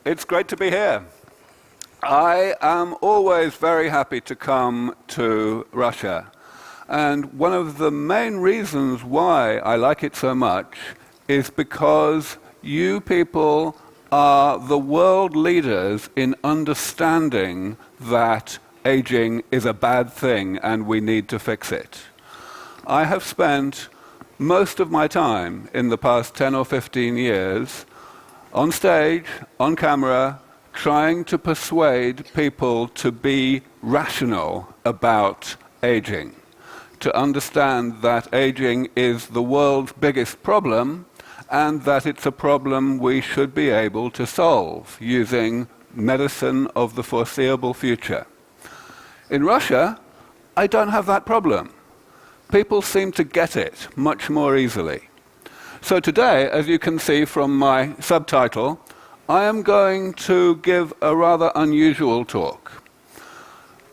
It's great to be here. I am always very happy to come to Russia. And one of the main reasons why I like it so much is because you people are the world leaders in understanding that aging is a bad thing and we need to fix it. I have spent most of my time in the past 10 or 15 years on stage, on camera, trying to persuade people to be rational about aging, to understand that aging is the world's biggest problem and that it's a problem we should be able to solve using medicine of the foreseeable future. In Russia, I don't have that problem. People seem to get it much more easily. So today, as you can see from my subtitle, I am going to give a rather unusual talk.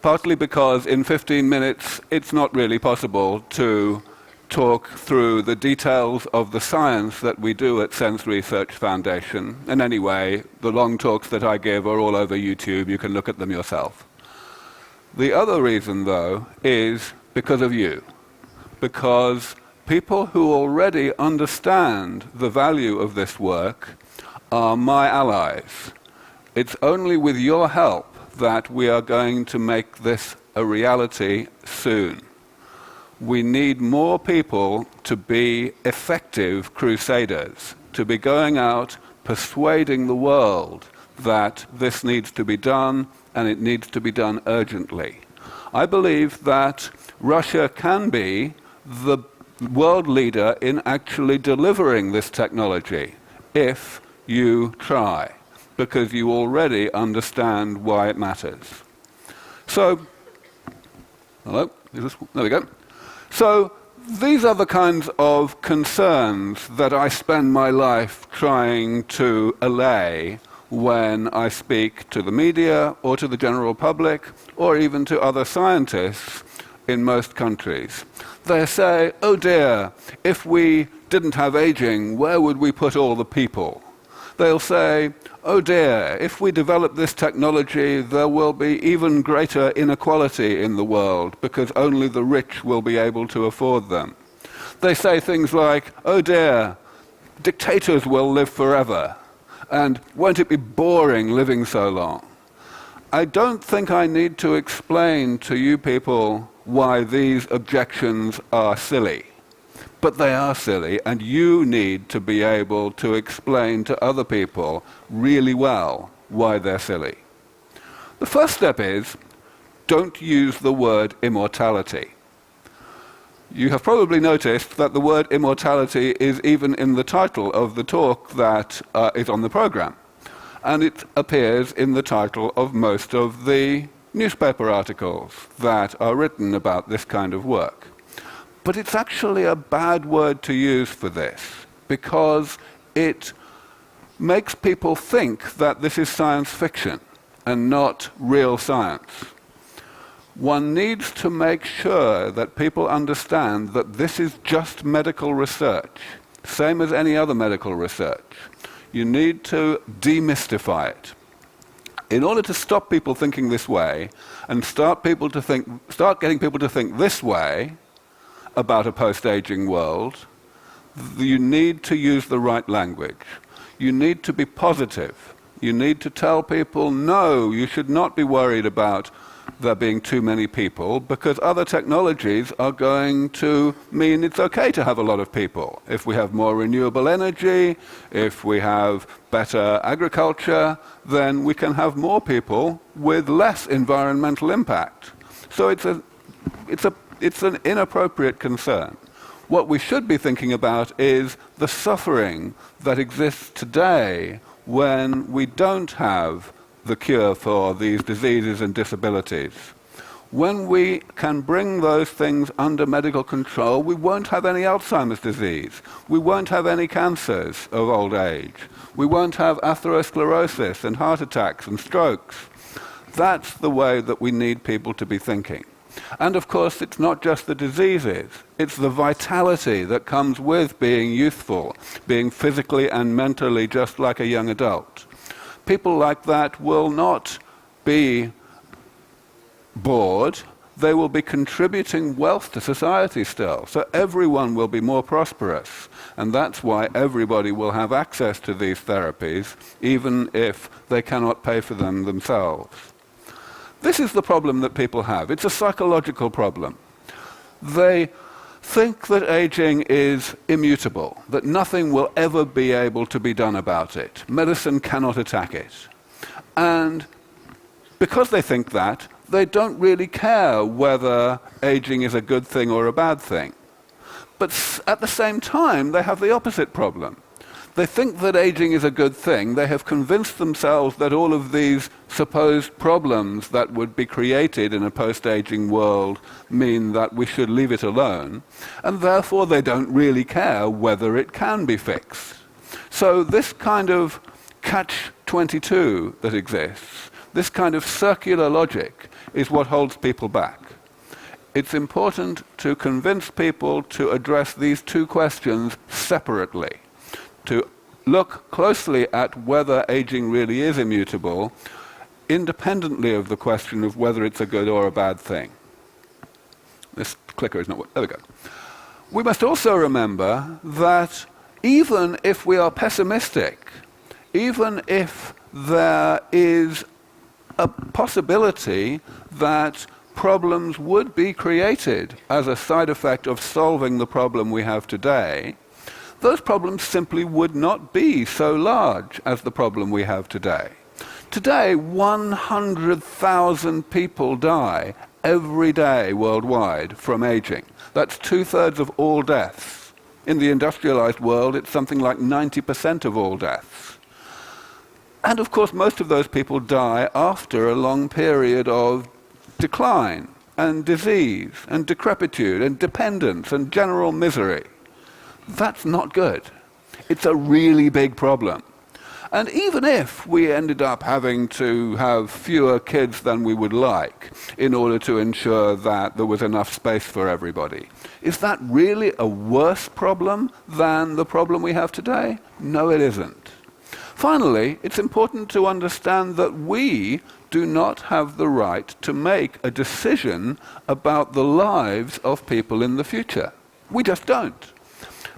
Partly because in 15 minutes it's not really possible to talk through the details of the science that we do at Sense Research Foundation. And anyway, the long talks that I give are all over YouTube. You can look at them yourself. The other reason, though, is because of you. Because people who already understand the value of this work are my allies. It's only with your help that we are going to make this a reality soon. We need more people to be effective crusaders, to be going out persuading the world that this needs to be done and it needs to be done urgently. I believe that Russia can be the world leader in actually delivering this technology if you try, because you already understand why it matters. So, there we go. So, these are the kinds of concerns that I spend my life trying to allay when I speak to the media or to the general public or even to other scientists in most countries. They say, oh dear, if we didn't have aging, where would we put all the people? They'll say, oh dear, if we develop this technology, there will be even greater inequality in the world because only the rich will be able to afford them. They say things like, oh dear, dictators will live forever, and won't it be boring living so long? I don't think I need to explain to you people why these objections are silly. But they are silly, and you need to be able to explain to other people really well why they're silly. The first step is, don't use the word immortality. You have probably noticed that the word immortality is even in the title of the talk that is on the program. And it appears in the title of most of the newspaper articles that are written about this kind of work. But it's actually a bad word to use for this, because it makes people think that this is science fiction and not real science. One needs to make sure that people understand that this is just medical research, same as any other medical research. You need to demystify it. In order to stop people thinking this way and start getting people to think this way about a post-aging world, you need to use the right language. You need to be positive. You need to tell people, no, you should not be worried about there being too many people, because other technologies are going to mean it's okay to have a lot of people. If we have more renewable energy, if we have better agriculture, then we can have more people with less environmental impact. So it's an inappropriate concern. What we should be thinking about is the suffering that exists today when we don't have the cure for these diseases and disabilities. When we can bring those things under medical control, we won't have any Alzheimer's disease. We won't have any cancers of old age. We won't have atherosclerosis and heart attacks and strokes. That's the way that we need people to be thinking. And of course, it's not just the diseases. It's the vitality that comes with being youthful, being physically and mentally just like a young adult. People like that will not be bored. They will be contributing wealth to society still. So everyone will be more prosperous. And that's why everybody will have access to these therapies, even if they cannot pay for them themselves. This is the problem that people have. It's a psychological problem. They think that aging is immutable, that nothing will ever be able to be done about it. Medicine cannot attack it. And because they think that, they don't really care whether aging is a good thing or a bad thing. But at the same time, they have the opposite problem. They think that aging is a good thing. They have convinced themselves that all of these supposed problems that would be created in a post-aging world mean that we should leave it alone, and therefore they don't really care whether it can be fixed. So this kind of catch-22 that exists, this kind of circular logic, is what holds people back. It's important to convince people to address these two questions separately, to look closely at whether aging really is immutable, independently of the question of whether it's a good or a bad thing. This clicker is not... There we go. We must also remember that even if we are pessimistic, even if there is a possibility that problems would be created as a side effect of solving the problem we have today, those problems simply would not be so large as the problem we have today. Today, 100,000 people die every day worldwide from aging. That's 2/3 of all deaths. In the industrialized world, it's something like 90% of all deaths. And of course, most of those people die after a long period of decline and disease and decrepitude and dependence and general misery. That's not good. It's a really big problem. And even if we ended up having to have fewer kids than we would like in order to ensure that there was enough space for everybody, is that really a worse problem than the problem we have today? No, it isn't. Finally, it's important to understand that we do not have the right to make a decision about the lives of people in the future. We just don't.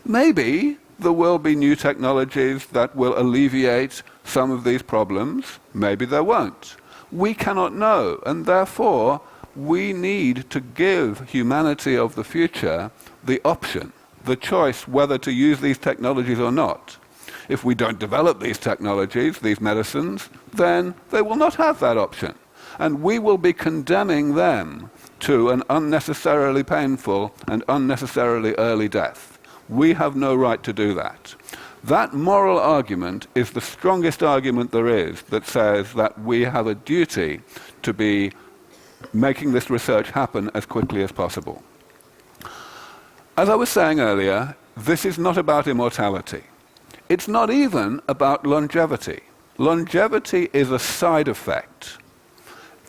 Maybe there will be new technologies that will alleviate some of these problems. Maybe there won't. We cannot know, and therefore we need to give humanity of the future the option, the choice whether to use these technologies or not. If we don't develop these technologies, these medicines, then they will not have that option. And we will be condemning them to an unnecessarily painful and unnecessarily early death. We have no right to do that. That moral argument is the strongest argument there is that says that we have a duty to be making this research happen as quickly as possible. As I was saying earlier, this is not about immortality. It's not even about longevity. Longevity is a side effect.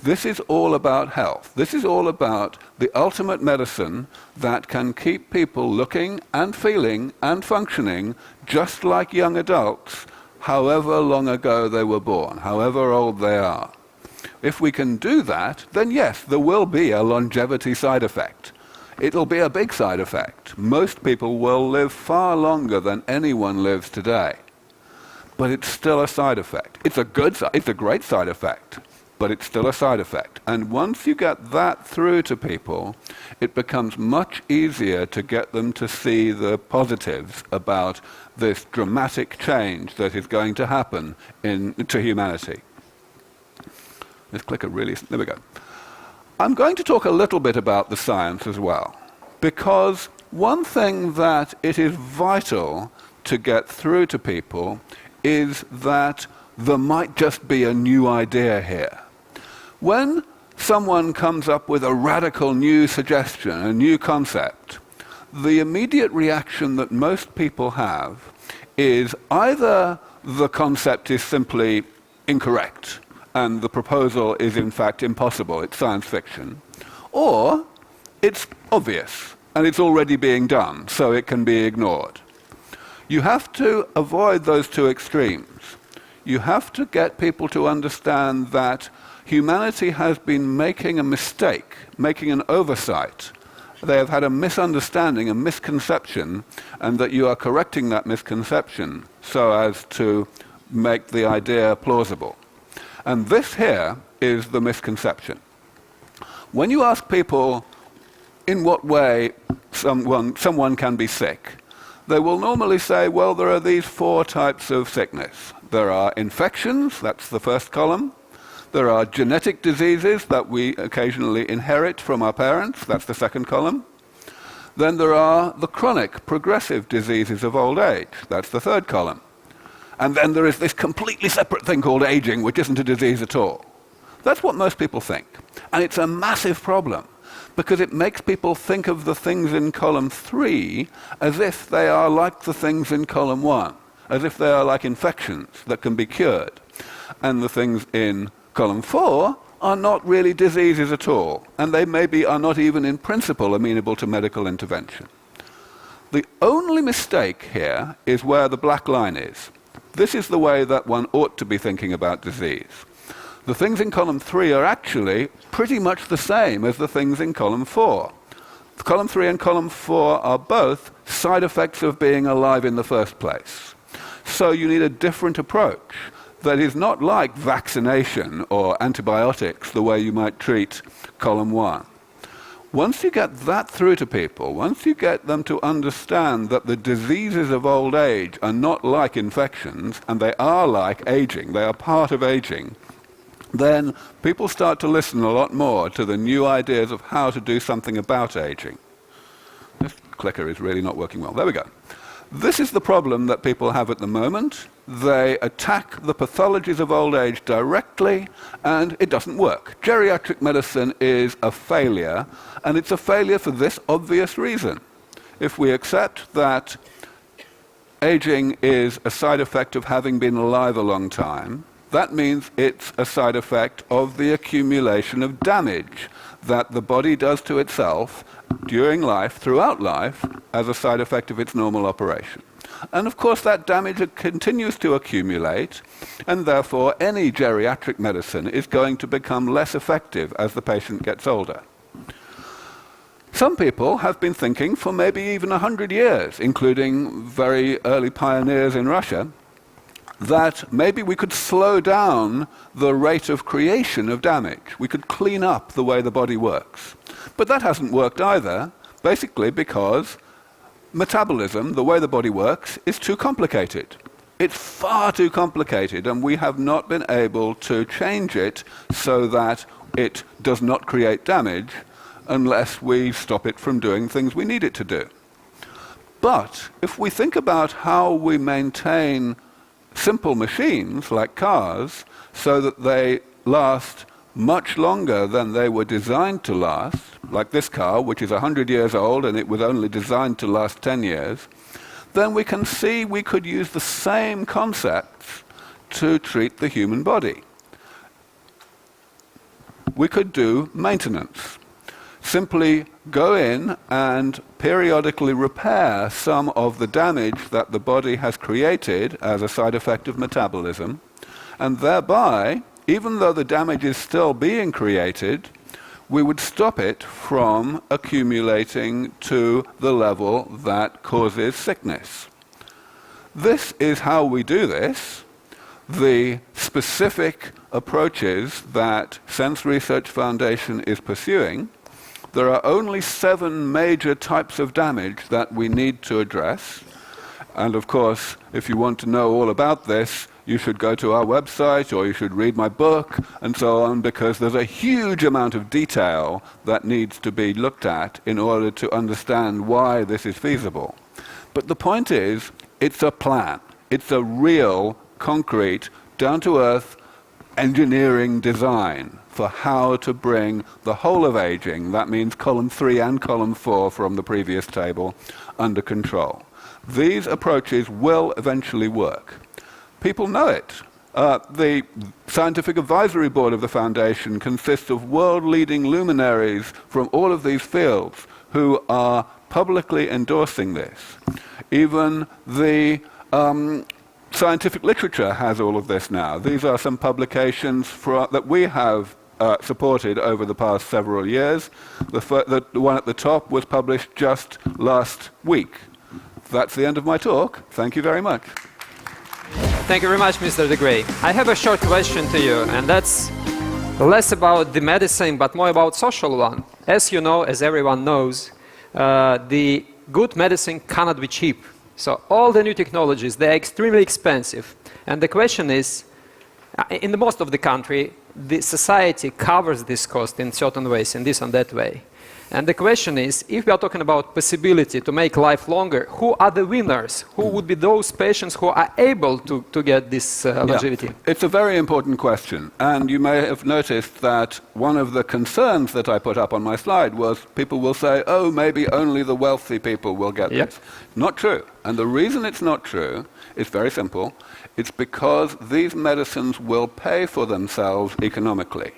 This is all about health. This is all about the ultimate medicine that can keep people looking and feeling and functioning just like young adults, however long ago they were born, however old they are. If we can do that, then yes, there will be a longevity side effect. It'll be a big side effect. Most people will live far longer than anyone lives today. But it's still a side effect. It's a great side effect. But it's still a side effect. And once you get that through to people, it becomes much easier to get them to see the positives about this dramatic change that is going to happen to humanity. This clicker really... There we go. I'm going to talk a little bit about the science as well, because one thing that it is vital to get through to people is that there might just be a new idea here. When someone comes up with a radical new suggestion, a new concept, the immediate reaction that most people have is either the concept is simply incorrect and the proposal is in fact impossible, it's science fiction, or it's obvious and it's already being done, so it can be ignored. You have to avoid those two extremes. you have to get people to understand that humanity has been making a mistake, making an oversight. They have had a misunderstanding, a misconception, and that you are correcting that misconception so as to make the idea plausible. And this here is the misconception. When you ask people in what way someone can be sick, they will normally say, well, there are these 4 types of sickness. There are infections, that's the first column. There are genetic diseases that we occasionally inherit from our parents, that's the second column. Then there are the chronic, progressive diseases of old age, that's the third column. And then there is this completely separate thing called aging, which isn't a disease at all. That's what most people think. And it's a massive problem, because it makes people think of the things in column 3 as if they are like the things in column 1, as if they are like infections that can be cured. And the things in column 4 are not really diseases at all, and they maybe are not even in principle amenable to medical intervention. The only mistake here is where the black line is. This is the way that one ought to be thinking about disease. The things in column 3 are actually pretty much the same as the things in column 4. Column 3 and column 4 are both side effects of being alive in the first place. So you need a different approach that is not like vaccination or antibiotics, the way you might treat column 1. Once you get that through to people, once you get them to understand that the diseases of old age are not like infections, and they are like aging, they are part of aging, then people start to listen a lot more to the new ideas of how to do something about aging. This clicker is really not working well. There we go. This is the problem that people have at the moment. They attack the pathologies of old age directly, and it doesn't work. Geriatric medicine is a failure, and it's a failure for this obvious reason. If we accept that aging is a side effect of having been alive a long time, that means it's a side effect of the accumulation of damage that the body does to itself during life, throughout life, as a side effect of its normal operation. And of course that damage continues to accumulate, and therefore any geriatric medicine is going to become less effective as the patient gets older. Some people have been thinking for maybe even 100 years, including very early pioneers in Russia, that maybe we could slow down the rate of creation of damage. We could clean up the way the body works. But that hasn't worked either, basically because metabolism, the way the body works, is too complicated. It's far too complicated, and we have not been able to change it so that it does not create damage unless we stop it from doing things we need it to do. But if we think about how we maintain simple machines like cars so that they last much longer than they were designed to last, like this car, which is 100 years old and it was only designed to last 10 years, then we can see we could use the same concepts to treat the human body. We could do maintenance. Simply go in and periodically repair some of the damage that the body has created as a side effect of metabolism, and thereby, even though the damage is still being created, we would stop it from accumulating to the level that causes sickness. This is how we do this. The specific approaches that Sense Research Foundation is pursuing, there are only 7 major types of damage that we need to address. And of course, if you want to know all about this, you should go to our website or you should read my book and so on, because there's a huge amount of detail that needs to be looked at in order to understand why this is feasible. But the point is, it's a plan. It's a real, concrete, down-to-earth engineering design for how to bring the whole of aging, that means column 3 and column 4 from the previous table, under control. These approaches will eventually work. People know it. The Scientific Advisory Board of the Foundation consists of world-leading luminaries from all of these fields who are publicly endorsing this. Even the scientific literature has all of this now. These are some publications that we have supported over the past several years. The one at the top was published just last week. That's the end of my talk. Thank you very much. Thank you very much, Mr. De Grey. I have a short question to you, and that's less about the medicine, but more about social one. As you know, as everyone knows, the good medicine cannot be cheap. So all the new technologies, they're extremely expensive. And the question is, in the most of the country, the society covers this cost in certain ways, in this and that way. And the question is, if we are talking about possibility to make life longer, who are the winners? Who would be those patients who are able to get this longevity? Yeah. It's a very important question. And you may have noticed that one of the concerns that I put up on my slide was people will say, oh, maybe only the wealthy people will get this. Not true. And the reason it's not true is very simple. It's because these medicines will pay for themselves economically.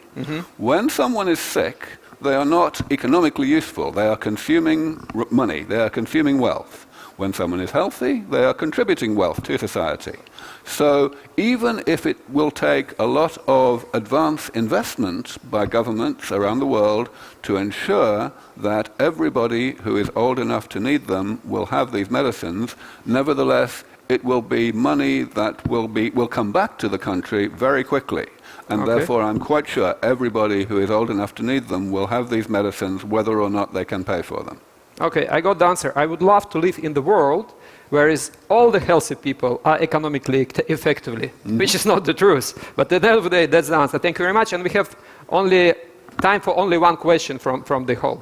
When someone is sick, they are not economically useful. They are consuming money. They are consuming wealth. When someone is healthy, they are contributing wealth to society. So even if it will take a lot of advance investment by governments around the world to ensure that everybody who is old enough to need them will have these medicines, nevertheless, it will be money that will come back to the country very quickly. And therefore, I'm quite sure everybody who is old enough to need them will have these medicines, whether or not they can pay for them. Okay, I got the answer. I would love to live in the world where all the healthy people are economically effectively, which is not the truth. But at the end of the day, that's the answer. Thank you very much. And we have only time for only one question from the hall.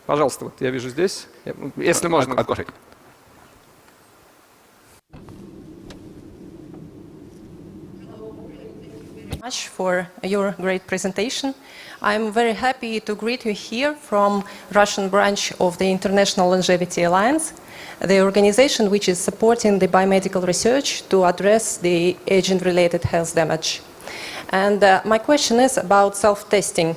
Пожалуйста, вот я вижу здесь. Если можно. I've got it. Much for your great presentation. I'm very happy to greet you here from Russian branch of the International Longevity Alliance, the organization which is supporting the biomedical research to address the aging-related health damage. And my question is about self-testing.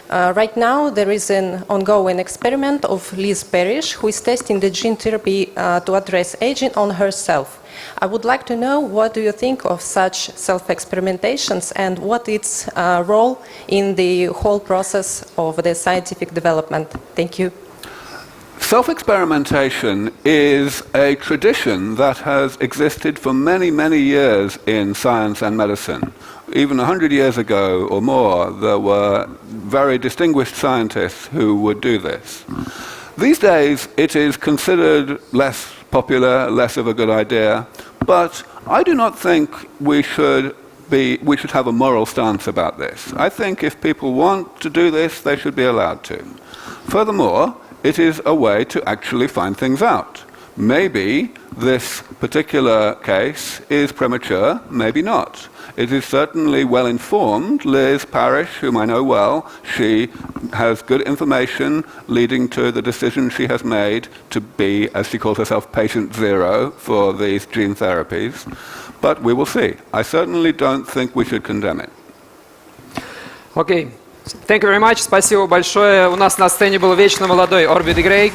Right now, there is an ongoing experiment of Liz Parrish, who is testing the gene therapy to address aging on herself. I would like to know, what do you think of such self-experimentations and what its role in the whole process of the scientific development? Thank you. Self-experimentation is a tradition that has existed for many, many years in science and medicine. Even 100 years ago or more, there were very distinguished scientists who would do this. These days, it is considered less popular, less of a good idea, but I do not think we should have a moral stance about this. I think if people want to do this, they should be allowed to. Furthermore, it is a way to actually find things out. Maybe this particular case is premature, maybe not. It is certainly well informed. Liz Parrish, whom I know well, she has good information leading to the decision she has made to be, as she calls herself, patient zero for these gene therapies. But we will see. I certainly don't think we should condemn it. Okay. Thank you very much. Спасибо большое. У нас на сцене был вечно молодой Aubrey De Grey.